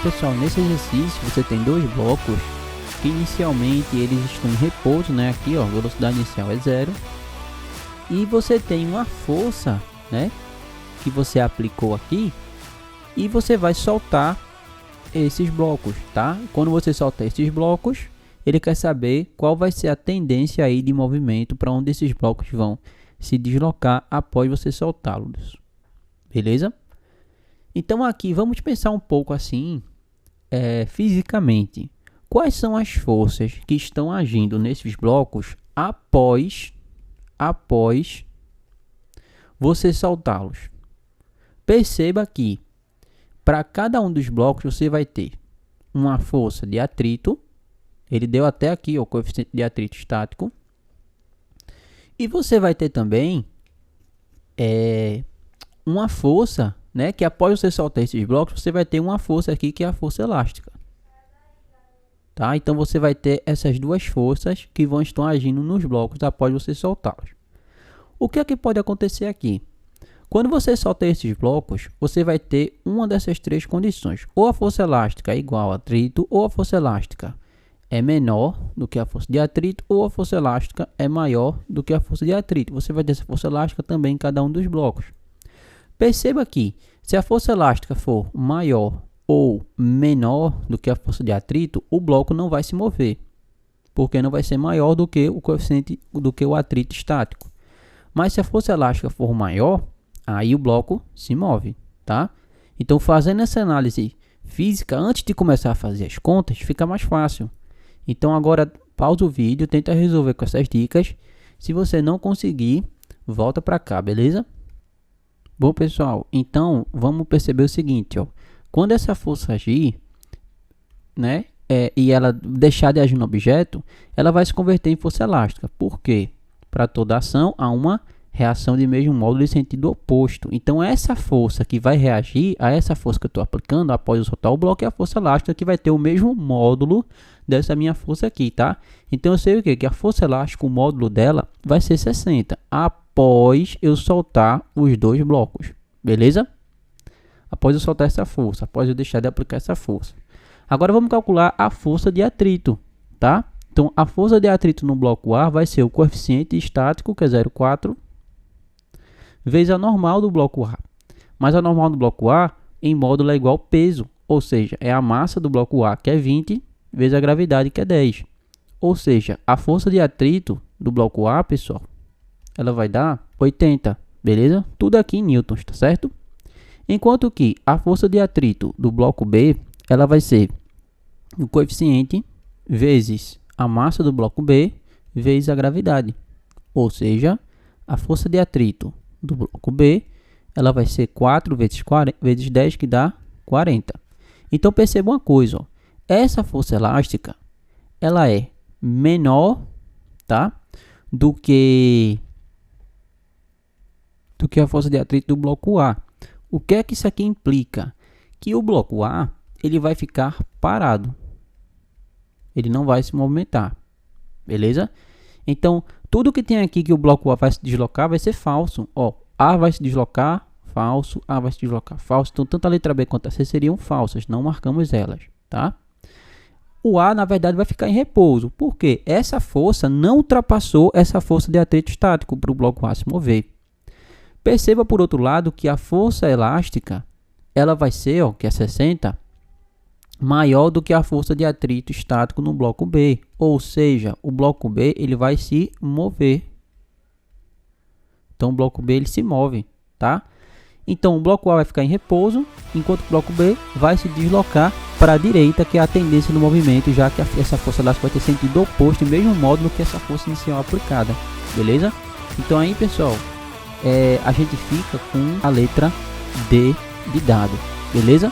pessoal, nesse exercício você tem dois blocos que inicialmente eles estão em repouso, né? Aqui, ó, velocidade inicial é 0. E você tem uma força, né, que você aplicou aqui, e você vai soltar esses blocos, tá? Quando você soltar esses blocos, ele quer saber qual vai ser a tendência aí de movimento para onde esses blocos vão se deslocar após você soltá-los. Beleza? Então aqui vamos pensar um pouco assim, fisicamente. Quais são as forças que estão agindo nesses blocos após você soltá-los? Perceba que para cada um dos blocos você vai ter uma força de atrito. Ele deu até aqui o coeficiente de atrito estático. E você vai ter também uma força, né, que após você soltar esses blocos, você vai ter uma força aqui que é a força elástica. Tá? Então você vai ter essas duas forças que vão estar agindo nos blocos após você soltá-los. O que é que pode acontecer aqui? Quando você solta esses blocos, você vai ter uma dessas três condições. Ou a força elástica é igual a atrito, ou a força elástica é menor do que a força de atrito, ou a força elástica é maior do que a força de atrito. Você vai ter essa força elástica também em cada um dos blocos. Perceba que se a força elástica for maior ou menor do que a força de atrito, o bloco não vai se mover, porque não vai ser maior do que o coeficiente do que o atrito estático. Mas se a força elástica for maior, aí o bloco se move, tá? Então, fazendo essa análise física antes de começar a fazer as contas, fica mais fácil. Então, agora pausa o vídeo, tenta resolver com essas dicas. Se você não conseguir, volta para cá, beleza? Bom, pessoal, então vamos perceber o seguinte, ó. Quando essa força agir, né, e ela deixar de agir no objeto, ela vai se converter em força elástica. Por quê? Para toda ação há uma reação de mesmo módulo e sentido oposto. Então essa força que vai reagir a essa força que eu estou aplicando após eu soltar o bloco é a força elástica, que vai ter o mesmo módulo dessa minha força aqui, tá? Então eu sei o quê? Que a força elástica, o módulo dela vai ser 60 após eu soltar os dois blocos, beleza? Após eu soltar essa força, após eu deixar de aplicar essa força. Agora vamos calcular a força de atrito, tá? Então a força de atrito no bloco A vai ser o coeficiente estático, que é 0,4, vezes a normal do bloco A. Mas a normal do bloco A em módulo é igual ao peso, ou seja, é a massa do bloco A, que é 20, vezes a gravidade, que é 10. Ou seja, a força de atrito do bloco A, pessoal, ela vai dar 80, beleza? Tudo aqui em newtons, tá certo? Enquanto que a força de atrito do bloco B, ela vai ser o coeficiente vezes a massa do bloco B, vezes a gravidade. Ou seja, a força de atrito do bloco B, ela vai ser 4 vezes 10, que dá 40. Então perceba uma coisa, ó. Essa força elástica, ela é menor, tá, do que a força de atrito do bloco A. O que é que isso aqui implica? Que o bloco A, ele vai ficar parado. Ele não vai se movimentar, beleza? Então, tudo que tem aqui que o bloco A vai se deslocar vai ser falso. Ó, A vai se deslocar, falso, A vai se deslocar, falso. Então, tanto a letra B quanto a C seriam falsas, não marcamos elas, tá? O A, na verdade, vai ficar em repouso, porque essa força não ultrapassou essa força de atrito estático para o bloco A se mover. Perceba, por outro lado, que a força elástica, ela vai ser, ó, que é 60, maior do que a força de atrito estático no bloco B. Ou seja, o bloco B, ele vai se mover. Então, o bloco B, ele se move, tá? Então, o bloco A vai ficar em repouso, enquanto o bloco B vai se deslocar para a direita, que é a tendência do movimento, já que essa força elástica vai ter sentido oposto, no mesmo módulo que essa força inicial aplicada, beleza? Então, aí, pessoal, a gente fica com a letra D de dado, beleza?